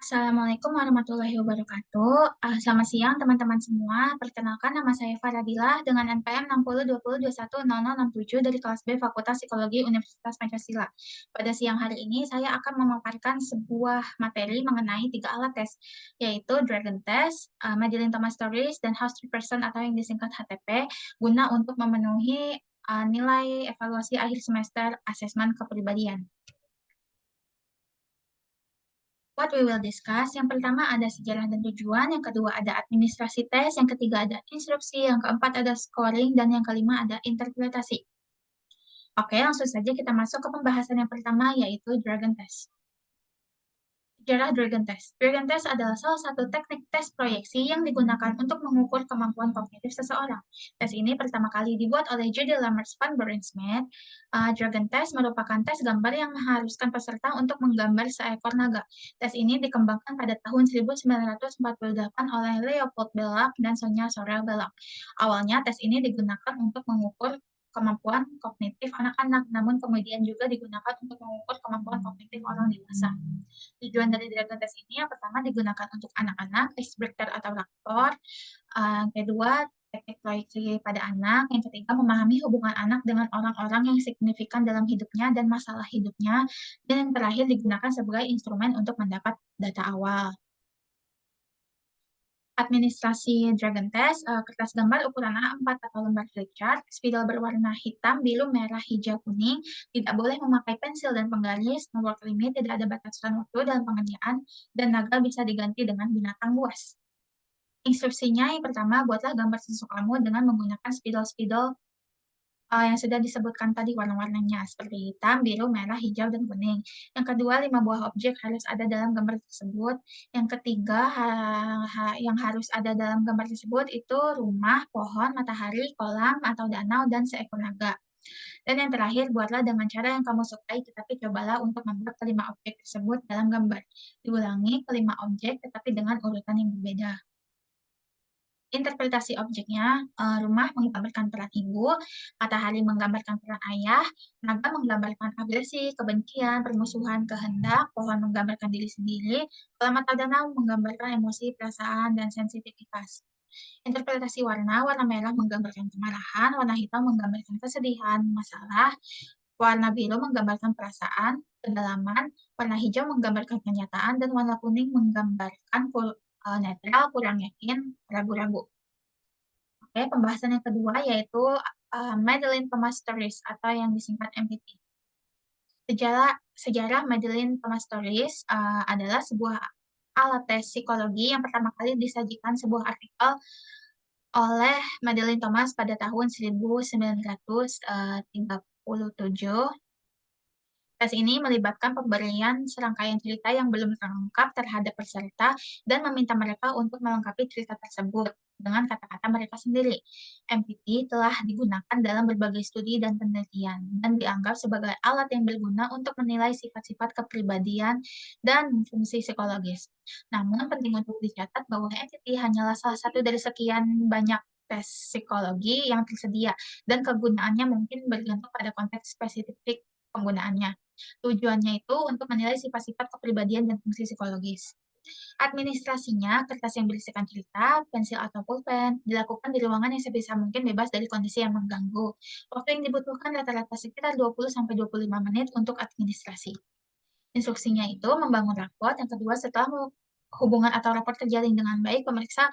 Assalamualaikum warahmatullahi wabarakatuh. Selamat siang teman-teman semua. Perkenalkan nama saya Faradilah dengan NPM 6020210067 dari kelas B Fakultas Psikologi Universitas Pancasila. Pada siang hari ini saya akan memaparkan sebuah materi mengenai 3 alat tes, yaitu Dragon Test, Madeline Thomas Stories, dan House Person atau yang disingkat HTP, guna untuk memenuhi nilai evaluasi akhir semester asesmen kepribadian. What we will discuss, yang pertama ada sejarah dan tujuan, yang kedua ada administrasi tes, yang ketiga ada instruksi, yang keempat ada scoring, dan yang kelima ada interpretasi. Oke, langsung saja kita masuk ke pembahasan yang pertama, yaitu Dragon Test. Sejarah Dragon Test. Dragon Test adalah salah satu teknik tes proyeksi yang digunakan untuk mengukur kemampuan kognitif seseorang. Tes ini pertama kali dibuat oleh Judy Lammers van Buren-Smith. Dragon Test merupakan tes gambar yang mengharuskan peserta untuk menggambar seekor naga. Tes ini dikembangkan pada tahun 1948 oleh Leopold Belloc dan Sonia Sorel Belloc. Awalnya tes ini digunakan untuk mengukur kemampuan kognitif anak-anak, namun kemudian juga digunakan untuk mengukur kemampuan kognitif orang dewasa. Tujuan dari Dragon Test ini yang pertama digunakan untuk anak-anak, icebreaker atau raktor. Kedua, teknik proyeksi pada anak. Yang ketiga, memahami hubungan anak dengan orang-orang yang signifikan dalam hidupnya dan masalah hidupnya. Dan yang terakhir digunakan sebagai instrumen untuk mendapat data awal. Administrasi Dragon Test, kertas gambar ukuran A4 atau lembar flip chart, spidol berwarna hitam, biru, merah, hijau, kuning, tidak boleh memakai pensil dan penggaris, no work limit, tidak ada batasan waktu dalam pengerjaan, dan naga bisa diganti dengan binatang buas. Instruksinya yang pertama, buatlah gambar sesukamu dengan menggunakan spidol-spidol yang sudah disebutkan tadi warna-warnanya seperti hitam, biru, merah, hijau, dan kuning. Yang kedua, 5 buah objek harus ada dalam gambar tersebut. Yang ketiga, yang harus ada dalam gambar tersebut itu rumah, pohon, matahari, kolam, atau danau, dan seekor naga. Dan yang terakhir, buatlah dengan cara yang kamu sukai, tetapi cobalah untuk membuat kelima objek tersebut dalam gambar. Diulangi kelima objek, tetapi dengan urutan yang berbeda. Interpretasi objeknya, rumah menggambarkan peran ibu, matahari menggambarkan peran ayah, naga menggambarkan agresi, kebencian, permusuhan, kehendak, pohon menggambarkan diri sendiri, kolam atau danau menggambarkan emosi, perasaan, dan sensitivitas. Interpretasi warna, warna merah menggambarkan kemarahan, warna hitam menggambarkan kesedihan, masalah, warna biru menggambarkan perasaan, kedalaman, warna hijau menggambarkan kenyataan, dan warna kuning menggambarkan netral, kurang yakin, ragu-ragu. Oke, pembahasan yang kedua yaitu Madeline Thomas Stories atau yang disingkat MTT. Sejarah Madeline Thomas Stories adalah sebuah alat tes psikologi yang pertama kali disajikan sebuah artikel oleh Madeline Thomas pada tahun 1937. Tes ini melibatkan pemberian serangkaian cerita yang belum terungkap terhadap peserta dan meminta mereka untuk melengkapi cerita tersebut dengan kata-kata mereka sendiri. MPT telah digunakan dalam berbagai studi dan penelitian dan dianggap sebagai alat yang berguna untuk menilai sifat-sifat kepribadian dan fungsi psikologis. Namun penting untuk dicatat bahwa MPT hanyalah salah satu dari sekian banyak tes psikologi yang tersedia dan kegunaannya mungkin bergantung pada konteks spesifik penggunaannya. Tujuannya itu untuk menilai sifat-sifat kepribadian dan fungsi psikologis. Administrasinya, kertas yang berisikan cerita, pensil atau pulpen, dilakukan di ruangan yang sebisa mungkin bebas dari kondisi yang mengganggu. Waktu yang dibutuhkan rata-rata sekitar 20-25 menit untuk administrasi. Instruksinya itu membangun raport, yang kedua setelah hubungan atau raport terjalin dengan baik, pemeriksa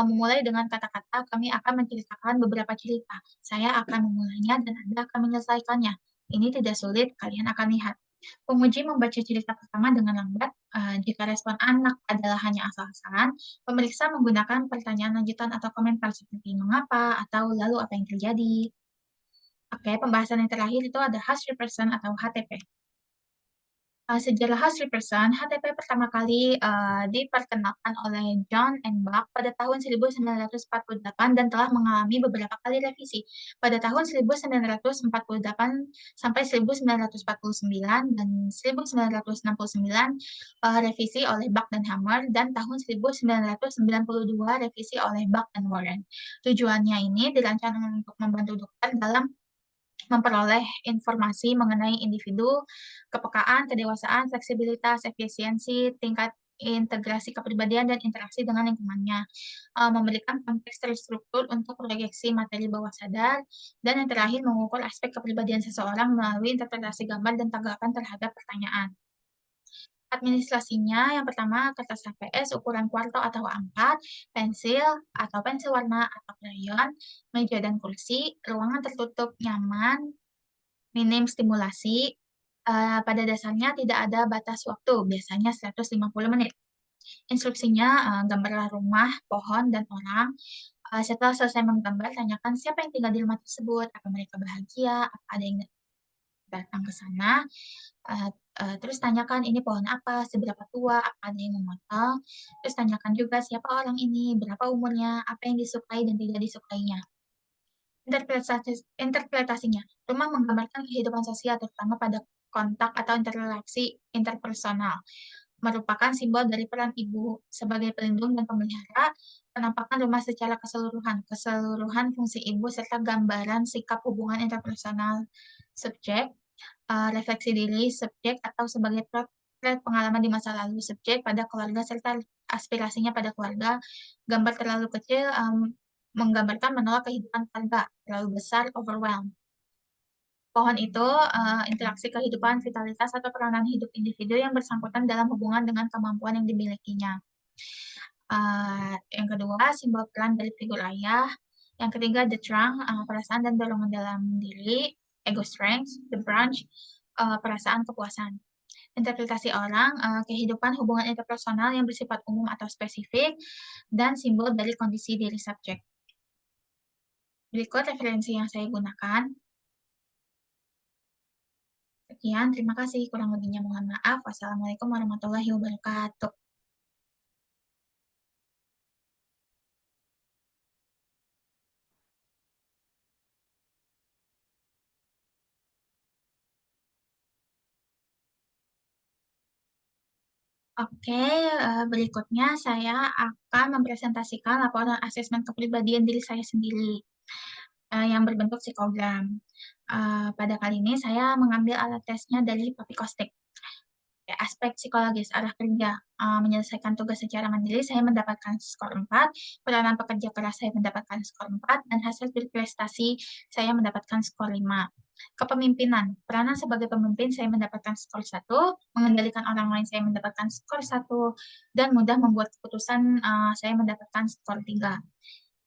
memulai dengan kata-kata, kami akan menceritakan beberapa cerita. Saya akan memulainya dan Anda akan menyelesaikannya. Ini tidak sulit, kalian akan lihat. Penguji membaca cerita pertama dengan lambat. Jika respon anak adalah hanya asal-asalan, pemeriksa menggunakan pertanyaan lanjutan atau komentar seperti mengapa atau lalu apa yang terjadi. Oke, pembahasan yang terakhir itu ada Hush Person atau HTP. Sejarah House Person, HTP pertama kali diperkenalkan oleh John N. Bach pada tahun 1948 dan telah mengalami beberapa kali revisi. Pada tahun 1948 sampai 1949 dan 1969 revisi oleh Bach dan Hammer, dan tahun 1992 revisi oleh Bach dan Warren. Tujuannya ini dirancang untuk membantu dokter dalam memperoleh informasi mengenai individu, kepekaan, kedewasaan, fleksibilitas, efisiensi, tingkat integrasi kepribadian dan interaksi dengan lingkungannya, memberikan konteks terstruktur untuk proyeksi materi bawah sadar, dan yang terakhir mengukur aspek kepribadian seseorang melalui interpretasi gambar dan tanggapan terhadap pertanyaan. Administrasinya yang pertama kertas HVS ukuran kuarto atau A4, pensil warna atau krayon, meja dan kursi, ruangan tertutup nyaman, minim stimulasi, pada dasarnya tidak ada batas waktu, biasanya 150 menit. Instruksinya, gambarlah rumah, pohon, dan orang. Setelah selesai menggambar, tanyakan siapa yang tinggal di rumah tersebut, apa mereka bahagia, apa ada yang datang ke sana, eee terus tanyakan ini pohon apa, seberapa tua, apa ada yang memotong, terus tanyakan juga siapa orang ini, berapa umurnya, apa yang disukai dan tidak disukainya. Interpretasinya, rumah menggambarkan kehidupan sosial terutama pada kontak atau interaksi interpersonal, merupakan simbol dari peran ibu sebagai pelindung dan pemelihara, penampakan rumah secara keseluruhan, keseluruhan fungsi ibu serta gambaran sikap hubungan interpersonal subjek, refleksi diri subjek atau sebagai potret pengalaman di masa lalu subjek pada keluarga serta aspirasinya pada keluarga. Gambar terlalu kecil, menggambarkan menolak kehidupan keluarga, terlalu besar overwhelm. Pohon itu, interaksi kehidupan, vitalitas, atau peranan hidup individu yang bersangkutan dalam hubungan dengan kemampuan yang dimilikinya. Yang kedua, simbol peran dari figur ayah. Yang ketiga, the trunk, perasaan dan dorongan dalam diri, ego strength, the branch, perasaan kepuasan. Interpretasi orang, kehidupan hubungan interpersonal yang bersifat umum atau spesifik, dan simbol dari kondisi diri subjek. Berikut referensi yang saya gunakan. Sekian, terima kasih. Kurang lebihnya mohon maaf. Wassalamualaikum warahmatullahi wabarakatuh. Oke, berikutnya saya akan mempresentasikan laporan asesmen kepribadian diri saya sendiri, yang berbentuk psikogram. Pada kali ini saya mengambil alat tesnya dari Papikostik. Ya, aspek psikologis, arah kerja, menyelesaikan tugas secara mandiri, saya mendapatkan skor 4, peranan pekerja keras saya mendapatkan skor 4, dan hasil berprestasi saya mendapatkan skor 5. Kepemimpinan, peranan sebagai pemimpin saya mendapatkan skor 1, mengendalikan orang lain saya mendapatkan skor 1, dan mudah membuat keputusan, saya mendapatkan skor 3.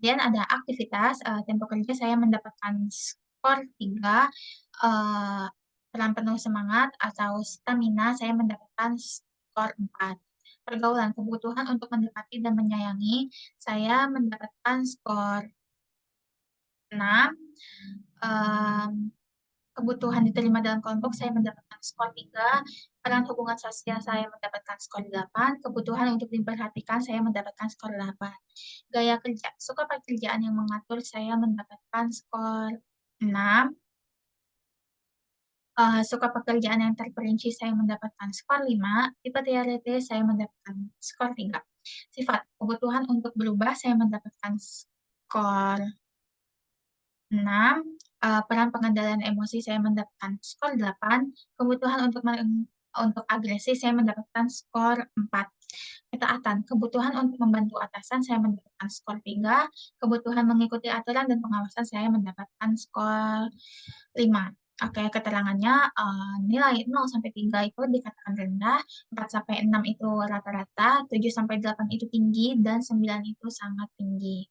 Kemudian ada aktivitas, tempo kerja saya mendapatkan skor 3, eee, peran penuh semangat atau stamina saya mendapatkan skor 4. Pergaulan, kebutuhan untuk mendekati dan menyayangi, saya mendapatkan skor 6, mmm, kebutuhan diterima dalam kelompok saya mendapatkan skor 3, peran hubungan sosial saya mendapatkan skor 8, kebutuhan untuk diperhatikan saya mendapatkan skor 8. Gaya kerja, suka pekerjaan yang mengatur saya mendapatkan skor 6, suka pekerjaan yang terperinci saya mendapatkan skor 5, tipe TRT saya mendapatkan skor 3. Sifat, kebutuhan untuk berubah saya mendapatkan skor 6, peran pengendalian emosi saya mendapatkan skor 8, kebutuhan untuk agresi saya mendapatkan skor 4. Ketaatan, kebutuhan untuk membantu atasan saya mendapatkan skor 3, kebutuhan mengikuti aturan dan pengawasan saya mendapatkan skor 5. Oke, keterangannya, nilai 0 sampai 3 itu dikatakan rendah, 4 sampai 6 itu rata-rata, 7 sampai 8 itu tinggi, dan 9 itu sangat tinggi.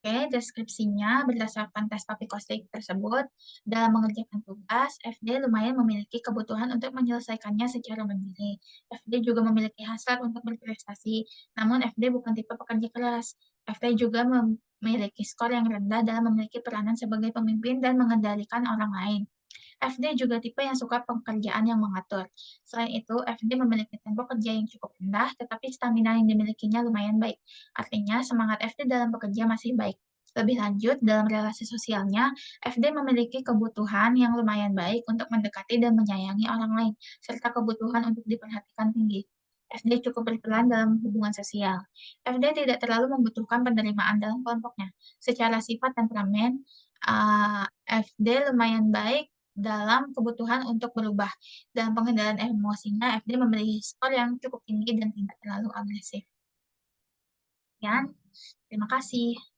Oke, deskripsinya berdasarkan tes Papikostik tersebut, dalam mengerjakan tugas, FD lumayan memiliki kebutuhan untuk menyelesaikannya secara mandiri. FD juga memiliki hasrat untuk berprestasi, namun FD bukan tipe pekerja keras. FD juga memiliki skor yang rendah dalam memiliki peranan sebagai pemimpin dan mengendalikan orang lain. FD juga tipe yang suka pekerjaan yang mengatur. Selain itu, FD memiliki tempo kerja yang cukup rendah, tetapi stamina yang dimilikinya lumayan baik. Artinya, semangat FD dalam bekerja masih baik. Lebih lanjut, dalam relasi sosialnya, FD memiliki kebutuhan yang lumayan baik untuk mendekati dan menyayangi orang lain, serta kebutuhan untuk diperhatikan tinggi. FD cukup berperan dalam hubungan sosial. FD tidak terlalu membutuhkan penerimaan dalam kelompoknya. Secara sifat temperamen, FD lumayan baik dalam kebutuhan untuk berubah. Dalam pengendalian emosinya, FD memberi skor yang cukup tinggi dan tidak terlalu agresif. Sekian, terima kasih.